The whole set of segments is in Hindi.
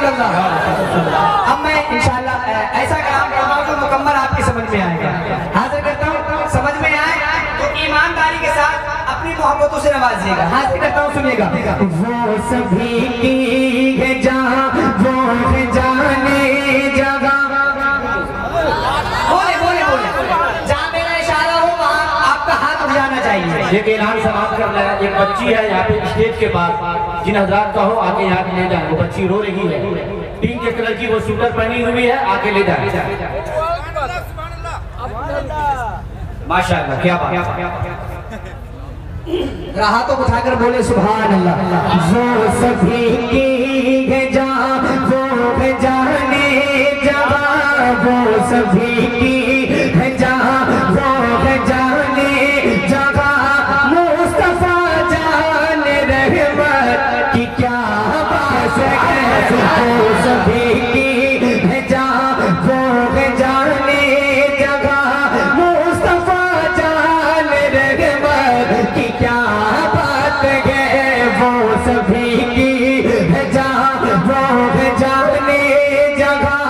रसूल अल्लाह। अब मैं इंशाअल्लाह ऐसा कलाम पढ़ता हूँ जो मुकम्मल आपकी समझ में आएगा। हाजिर करता हूँ, समझ में आए तो ईमानदारी के साथ अपनी मोहब्बतों से नवाजिएगा। हाजिर करता हूँ, सुनिएगा। वो सभी की है जहाँ, वो है जाने जगह। बोले बोले बोले, जहाँ मेरा इशारा हो वहाँ आपका हाथ उठ जाना चाहिए। एक ऐलान समाप्त कर रहा है। एक बच्ची है यहाँ पे स्टेज के पास, जिन हजरात का हो आके यहाँ ले जाए। वो बच्ची रो रही है, पिंक कलर की वो स्वेटर पहनी हुई है, आके ले जाए। माशाअल्लाह, क्या बात। हाथों को उठाकर बोले सुभान अल्लाह। वो सभी की है जहाँ, वो है जाने जहाँ। वो सभी की है जहाँ, वो है जाने जहाँ। मुस्तफा जाने रहमत की क्या बात है। वो सभी की है जहाँ, वो है जाने जगह। मुस्तफा जाने रहमत की क्या बात है। वो सभी की है जहाँ, वो है जाने जगह।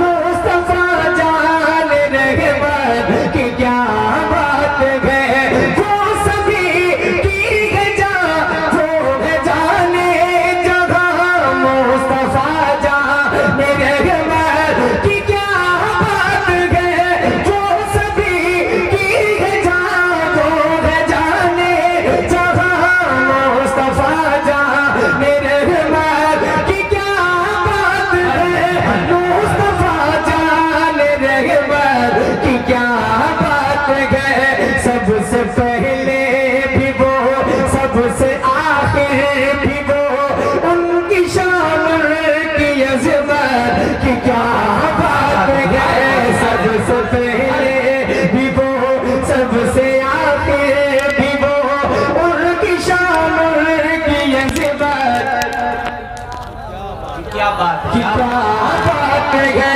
मुस्तफा जाने रहमत की क्या बात है। वो सभी की है जहाँ, वो है जाने जगह। मुस्तफा जाने रहमत की क्या बात है। वो सभी की है जहाँ, वो है जाने जगह। मुस्तफा जाने रहमत की क्या बात है। मुस्तफा जाने रहमत की क्या बात है। सबसे पहले भी वो, सबसे आखिर भी वो, उनकी शान की अज़मत की क्या बात है। सबसे पहले भी वो, सबसे आखिर भी वो, उनकी शान की अज़मत क्या बात की क्या बात है।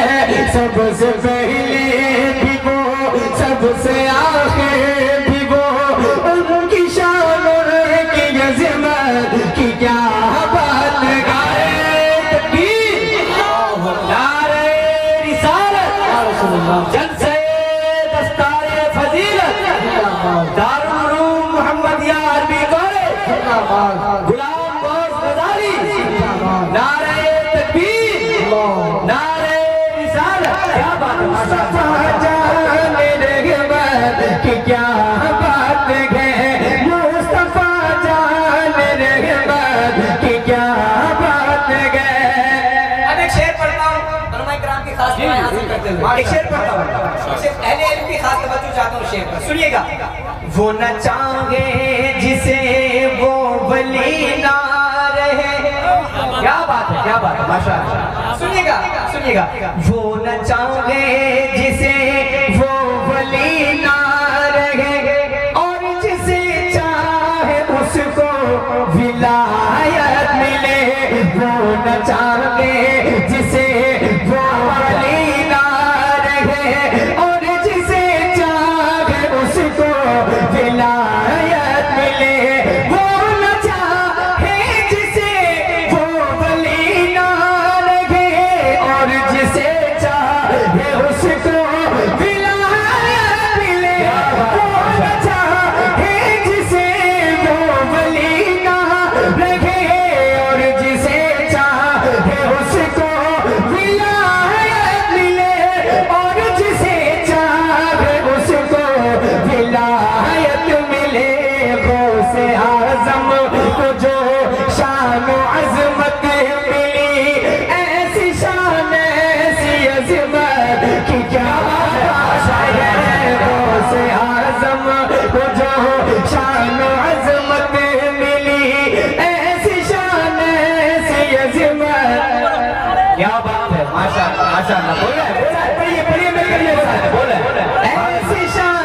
सबसे पहले भी वो, सबसे आखिर भी वो, उनकी शान की अज़मत की क्या बात है। नारे रिसालत, जलसे दस्तारे फजीलत, दारुल उलूम मुहम्मदिया अरबी कॉलेज, गुलाम गौस गजाली। नारे तकबीर, नारे रिसालत। क्या बात है। मुस्तफा जाने रहमत की क्या बात है। मुस्तफा जाने रहमत की क्या बात है। अब एक शेर पढ़ता हूँ, उलमाए किराम की खास दुआएं हासिल करते हुए एक शेर पढ़ता हूँ। इससे अहले इल्म की खास तवज्जो चाहता हूँ शेर पर, सुनिएगा। वो न चाहे जिसे वो वली ना रहे। क्या बात है, क्या बात है, माशाअल्लाह। सुनिएगा सुनिएगा। वो न चाहे जिसे वो वली ना रहे, और जिसे चाहे उसको विलायत मिले। वो न चाहे जिसे वो वली ना रहे, और जिसे चाहे उसको विलायत मिले। वो न चाहे जिसे वो वली ना रहे, और जिसे चाहे उसको विलायत मिले। वो न चाहे जिसे वो वली ना रहे, और जिसे चाहे उसको विलायत मिले। और जिसे चाहे उसको विलायत मिले। गौसे आज़म को जो शान व अज़मत मिली, ऐसी शान ऐसी अज़मत की क्या बात है। गौसे आज़म को जो शान व अज़मत मिली, ऐसी शान ऐसी अज़मत। क्या बात है, माशाअल्लाह माशाअल्लाह। बोले पढ़िए पढ़िए मेरे लिए साथ बोले। ऐसी शान,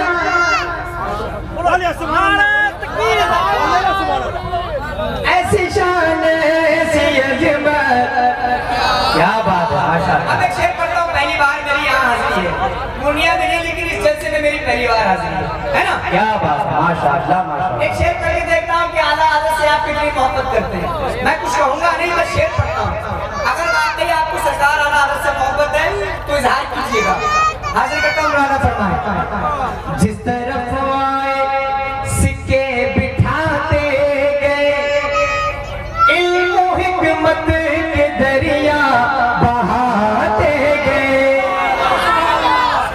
ऐसी शान ऐसी अज़मत। क्या बात है, माशाअल्लाह। अब एक शेर पढ़ता हूँ, पहली बार मेरी यहाँ हाजिरी है। दुनिया में नहीं, लेकिन इस जलसे में मेरी पहली बार हाजिरी है ना। क्या बात है, माशाअल्लाह माशाअल्लाह। एक शेर पढ़ के देखता हूँ कि आला हज़रत से आप कितनी मोहब्बत करते हैं। मैं कुछ कहूँगा नहीं, बस शेर पढ़ता हूँ। अगर वाकई जिस तरफ आए सिक्के बिठाते गए, इल्म हिकमत के दरिया बहाते गए।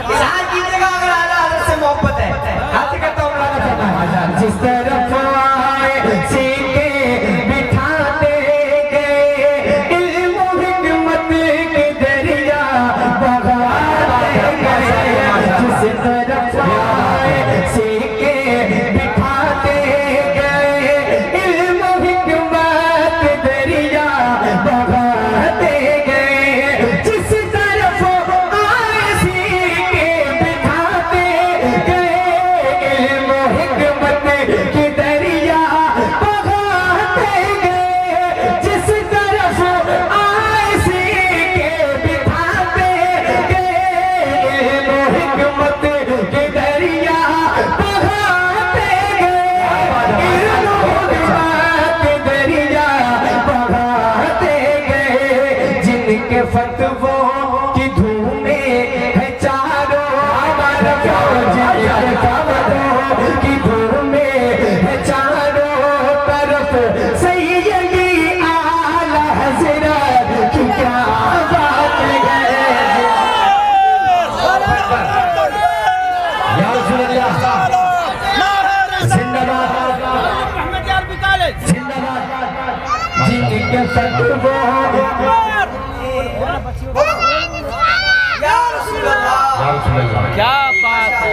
इजहार कीजिएगा अगर आला हज़रत से मोहब्बत है। हाथ करता हूँ मौलाना, जिस तरफ आए सिक्के बिठाते गए, इल्म हिकमत के दरिया बहाते गए। जिस तरफ आए सिक्के बिठाते गए, इल्म हिकमत के दरिया बहाते गए। जिस तरफ आए सिक्के बिठाते गए, इल्म हिकमत के दरिया बहाते गए। जिस तरफ आए सिक्के बिठाते गए, इल्म हिकमत के दरिया बहाते गए। इल्म हिकमत के दरिया बहाते गए। जिनके फतवों की धूमें है चारों तरफ, जिनके फतवों की धूमें है चारों तरफ, सैयदी आला हज़रत की क्या बात है। या रसूल अल्लाह, जिंदाबाद जिंदाबाद। जिनके फतवों या रसूल अल्लाह, या रसूल अल्लाह। क्या बात है।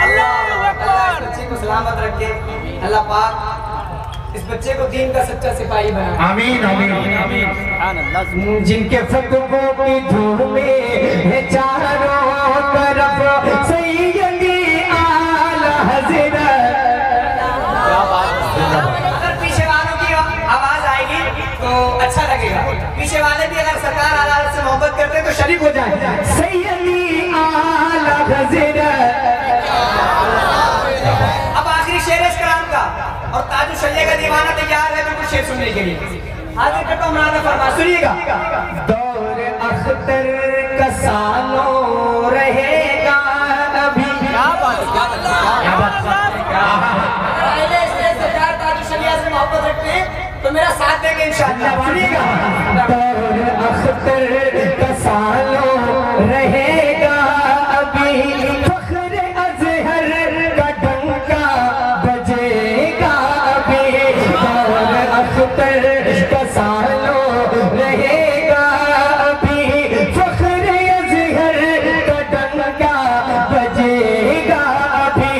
अल्लाह इस बच्चे को सलामत रखे। अल्लाह पाक इस बच्चे को दीन का सच्चा सिपाही बनाए। आमीन आमीन आमीन। सुभान अल्लाह। जिनके फतवों की धूमें है चारों तरफ, सैयदी आला हज़रत। अगर पीछे वालों की आवाज आएगी तो अच्छा लगेगा। पीछे वाले भी अगर सरकार आला हज़रत से मोहब्बत करते हैं तो शरीक हो जाए। सैयदी आला हज़रत। अब आखिरी शेर इस कलाम का, और ताजु शल्ले का दीवाना तैयार है बिल्कुल शेर सुनने के लिए। हाजिर करता हूँ मौलाना फरमा, सुनिएगा। दौर अख्तर का सालों रहेगा अभी। क्या बात है, क्या बात है, क्या बात है। पहले स्टेज से प्यार ताजु शल्ले से मोहब्बत रखते हैं तो मेरा साथ देंगे इंशाअल्लाह। सुनिएगा। दौर अख्तर का सालों रहेगा अभी, फख्र अज़हर का डंका बजेगा अभी। दौर अख्तर का सालों रहेगा अभी, फख्र अज़हर का डंका बजेगा अभी।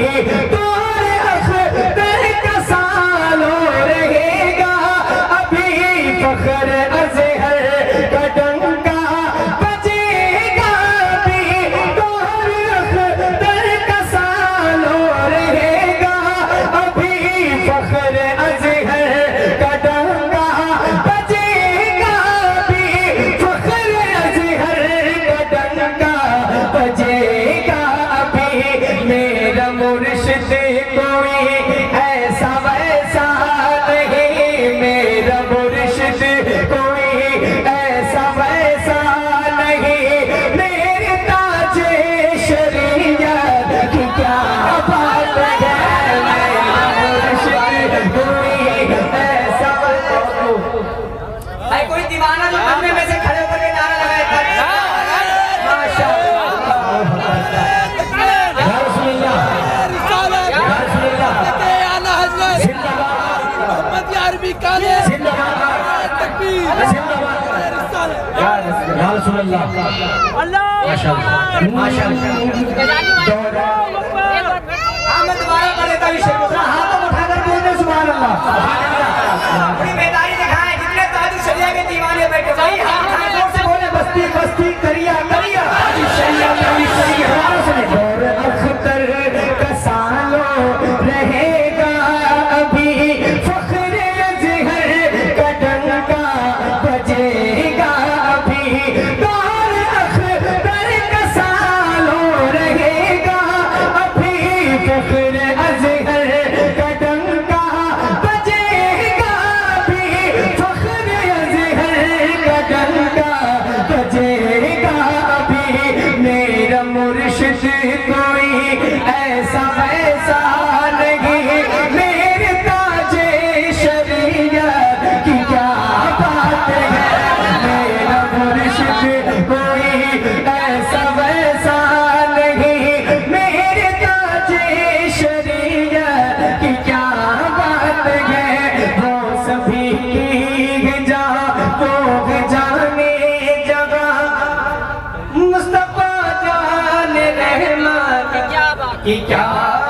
दौर अख्तर का सालों रहेगा अभी, फख्र अज़हर का डंका बजेगा अभी। दौर अख्तर का सालों रहेगा अभी, फख्र अज़हर का डंका बजेगा अभी। फख्र अज़हर का डंका बजेगा अभी। मेरा मुर्शिद कोई ऐसा वैसा नहीं, मेरा मुर्शिद कोई ऐसा वैसा नहीं। मेरे ताजे शरीयत की क्या बात है। मेरा मुर्शिद कोई ऐसा वैसा। भाई कोई दीवाना जो कमरे में से खड़े होकर के नारा लगाए। माशाअल्लाह। या रसूल अल्लाह, या रसूल अल्लाह। या रसूल अल्लाह। माशाअल्लाह माशाअल्लाह। मैं दोबारा कर देता हूँ शेर को। हाथों को उठाकर बोलते सुभान अल्लाह। अपनी बेदारी दिखाएं। जितने ताजु शरिया के दीवाने बैठे भाई हाथ उठाएं, जोर से बोले बस्ती बस्ती करिया करिया शरिया शरिया। दौर अख्तर का सालों रहेगा अभी, फख्र अज़हर का डंका बजेगा अभी। दौर अख्तर का सालों रहेगा है वो सभी की जहाँ तो जाने जगह मुस्तफा जान रहमत की क्या बात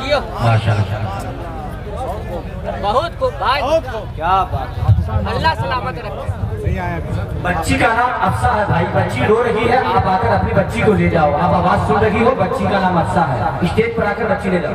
है। माशाल्लाह बहुत खूब भाई, क्या बात, अल्लाह सलामत रखे। बच्ची का नाम अफसा है भाई, बच्ची रो रही है, आप आकर अपनी बच्ची को ले जाओ। आप आवाज सुन रही हो, बच्ची का नाम अफसा है, स्टेज पर आकर बच्ची ले जाओ।